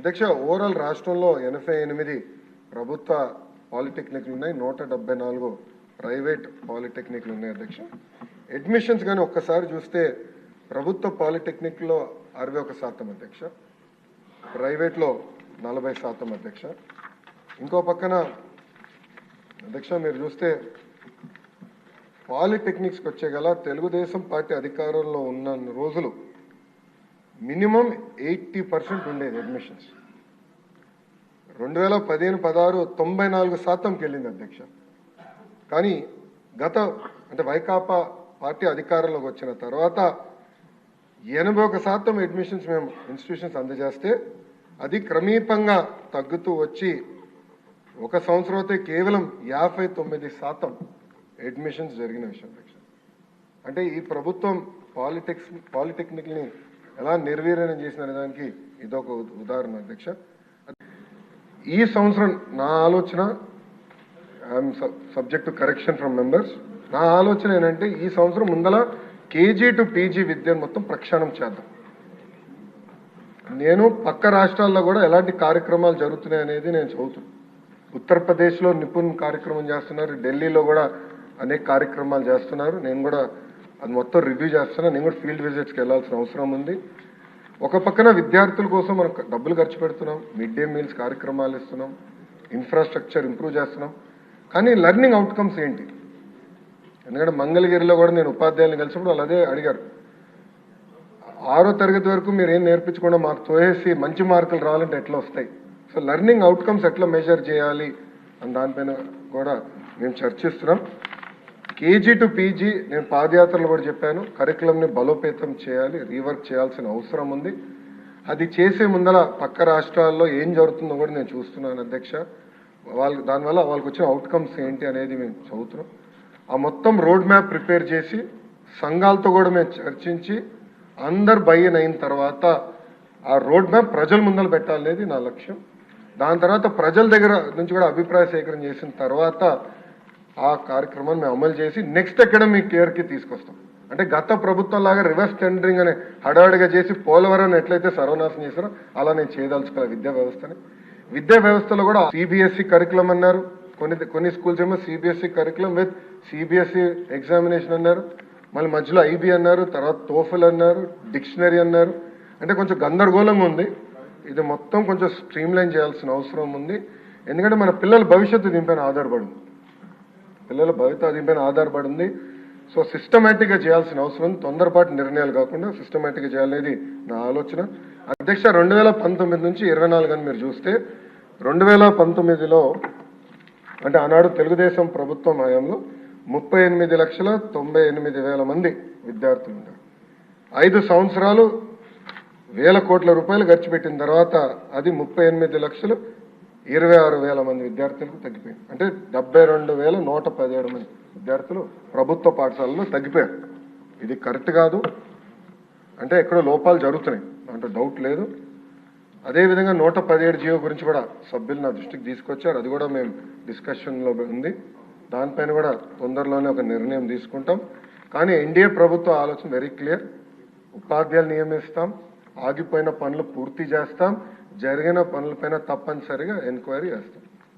అధ్యక్ష ఓవరాల్ రాష్ట్రంలో 88 ప్రభుత్వ పాలిటెక్నిక్లు ఉన్నాయి, 174 ప్రైవేట్ పాలిటెక్నిక్లు ఉన్నాయి అధ్యక్ష. అడ్మిషన్స్ కానీ ఒక్కసారి చూస్తే ప్రభుత్వ పాలిటెక్నిక్లో 61% అధ్యక్ష, ప్రైవేట్లో 40% అధ్యక్ష. ఇంకో పక్కన అధ్యక్ష మీరు చూస్తే పాలిటెక్నిక్స్కి వచ్చే గల తెలుగుదేశం పార్టీ అధికారంలో ఉన్న రోజులు మినిమం 80% ఉండేది అడ్మిషన్స్. 2015-16 94%కి వెళ్ళింది అధ్యక్ష. కానీ అంటే వైకాపా పార్టీ అధికారంలోకి వచ్చిన తర్వాత 81% అడ్మిషన్స్ మేము ఇన్స్టిట్యూషన్స్ అందజేస్తే అది క్రమీపంగా తగ్గుతూ వచ్చి ఒక సంవత్సరం అయితే కేవలం 59% అడ్మిషన్స్ జరిగిన విషయం అధ్యక్ష. అంటే ఈ ప్రభుత్వం పాలిటెక్నిక్ని ఎలా నిర్వీర్యం చేసిన దానికి ఇదొక ఉదాహరణ అధ్యక్ష. ఈ సంవత్సరం నా ఆలోచన, I'm subject to correction from members, నా ఆలోచన ఏంటంటే ఈ సంవత్సరం ముందల కేజీ టు పీజీ విద్యను మొత్తం ప్రక్షాళన చేద్దాం. నేను పక్క రాష్ట్రాల్లో కూడా ఎలాంటి కార్యక్రమాలు జరుగుతున్నాయి అనేది నేను చదువుతున్నాను. ఉత్తరప్రదేశ్లో నిపుణ్ కార్యక్రమం చేస్తున్నారు, ఢిల్లీలో కూడా అనేక కార్యక్రమాలు చేస్తున్నారు. నేను కూడా అది మొత్తం రివ్యూ చేస్తున్నాను. నేను కూడా ఫీల్డ్ విజిట్స్కి వెళ్ళాల్సిన అవసరం ఉంది. ఒక పక్కన విద్యార్థుల కోసం మనం డబ్బులు ఖర్చు పెడుతున్నాం, మిడ్ డే మీల్స్ కార్యక్రమాలు ఇస్తున్నాం, ఇన్ఫ్రాస్ట్రక్చర్ ఇంప్రూవ్ చేస్తున్నాం. కానీ లెర్నింగ్ అవుట్కమ్స్ ఏంటి? ఎందుకంటే మంగళగిరిలో కూడా నేను ఉపాధ్యాయులను కలిసినప్పుడు వాళ్ళు అదే అడిగారు, 6వ తరగతి వరకు మీరు ఏం నేర్పించకుండా మాకు తోసేసి మంచి మార్కులు రావాలంటే ఎట్లా వస్తాయి? సో లెర్నింగ్ అవుట్కమ్స్ ఎట్లా మెజర్ చేయాలి అని దానిపైన కూడా మేము చర్చిస్తున్నాం. కేజీ టు పీజీ నేను పాదయాత్రలు కూడా చెప్పాను, కరికులంని బలోపేతం చేయాలి, రీవర్క్ చేయాల్సిన అవసరం ఉంది. అది చేసే ముందర పక్క రాష్ట్రాల్లో ఏం జరుగుతుందో కూడా నేను చూస్తున్నాను అధ్యక్ష. దానివల్ల వాళ్ళకి వచ్చిన అవుట్కమ్స్ ఏంటి అనేది మేము చదువుతున్నాం. ఆ మొత్తం రోడ్ మ్యాప్ ప్రిపేర్ చేసి సంఘాలతో కూడా మేము చర్చించి అందరు బయ్యన్ అయిన తర్వాత ఆ రోడ్ మ్యాప్ ప్రజల ముందర పెట్టాలనేది నా లక్ష్యం. దాని తర్వాత ప్రజల దగ్గర నుంచి కూడా అభిప్రాయ సేకరణ చేసిన తర్వాత ఆ కార్యక్రమాన్ని మేము అమలు చేసి నెక్స్ట్ అకాడమిక్ ఇయర్కి తీసుకొస్తాం. అంటే గత ప్రభుత్వం లాగా రివర్స్ టెండరింగ్ అనే హడావిడిగా చేసి పోలవరం ఎట్లయితే సర్వనాశనం చేశారో అలా నేను చేయదలుచుకోవాలి విద్యా వ్యవస్థని. విద్యా వ్యవస్థలో కూడా సిబిఎస్ఈ కరికులం అన్నారు, కొన్ని స్కూల్స్ ఏమో CBSE curriculum with CBSE examination అన్నారు, మళ్ళీ మధ్యలో ఐబీ అన్నారు, తర్వాత టోఫెల్ అన్నారు, డిక్షనరీ అన్నారు. అంటే కొంచెం గందరగోళంగా ఉంది. ఇది మొత్తం కొంచెం స్ట్రీమ్లైన్ చేయాల్సిన అవసరం ఉంది. ఎందుకంటే మన పిల్లల భవిష్యత్తు దీనిపైన ఆధారపడి ఉంది. సో సిస్టమేటిక్గా చేయాల్సిన అవసరం, తొందరపాటు నిర్ణయాలు కాకుండా సిస్టమేటిక్గా చేయాలనేది నా ఆలోచన అధ్యక్ష. 2019 నుంచి 24 అని మీరు చూస్తే 2019లో అంటే ఆనాడు తెలుగుదేశం ప్రభుత్వం హయాంలో 38,98,000 మంది విద్యార్థులు ఉన్నారు. 5 సంవత్సరాలు వేల కోట్ల రూపాయలు ఖర్చు పెట్టిన తర్వాత అది 38,26,000 మంది విద్యార్థులకు తగ్గిపోయింది. అంటే 72,117 మంది విద్యార్థులు ప్రభుత్వ పాఠశాలలో తగ్గిపోయారు. ఇది కరెక్ట్ కాదు, అంటే ఎక్కడో లోపాలు జరుగుతున్నాయి, అంటే డౌట్ లేదు. అదేవిధంగా 117 జియో గురించి కూడా సభ్యులు నా దృష్టికి తీసుకొచ్చారు, అది కూడా మేము డిస్కషన్లో ఉంది. దానిపైన కూడా తొందరలోనే ఒక నిర్ణయం తీసుకుంటాం. కానీ ఎన్డీఏ ప్రభుత్వ ఆలోచన వెరీ క్లియర్, ఉపాధ్యాయులు నియమిస్తాం, ఆగిపోయిన పనులు పూర్తి చేస్తాం, జరిగిన పనులపైన తప్పనిసరిగా ఎంక్వైరీ చేస్తాం.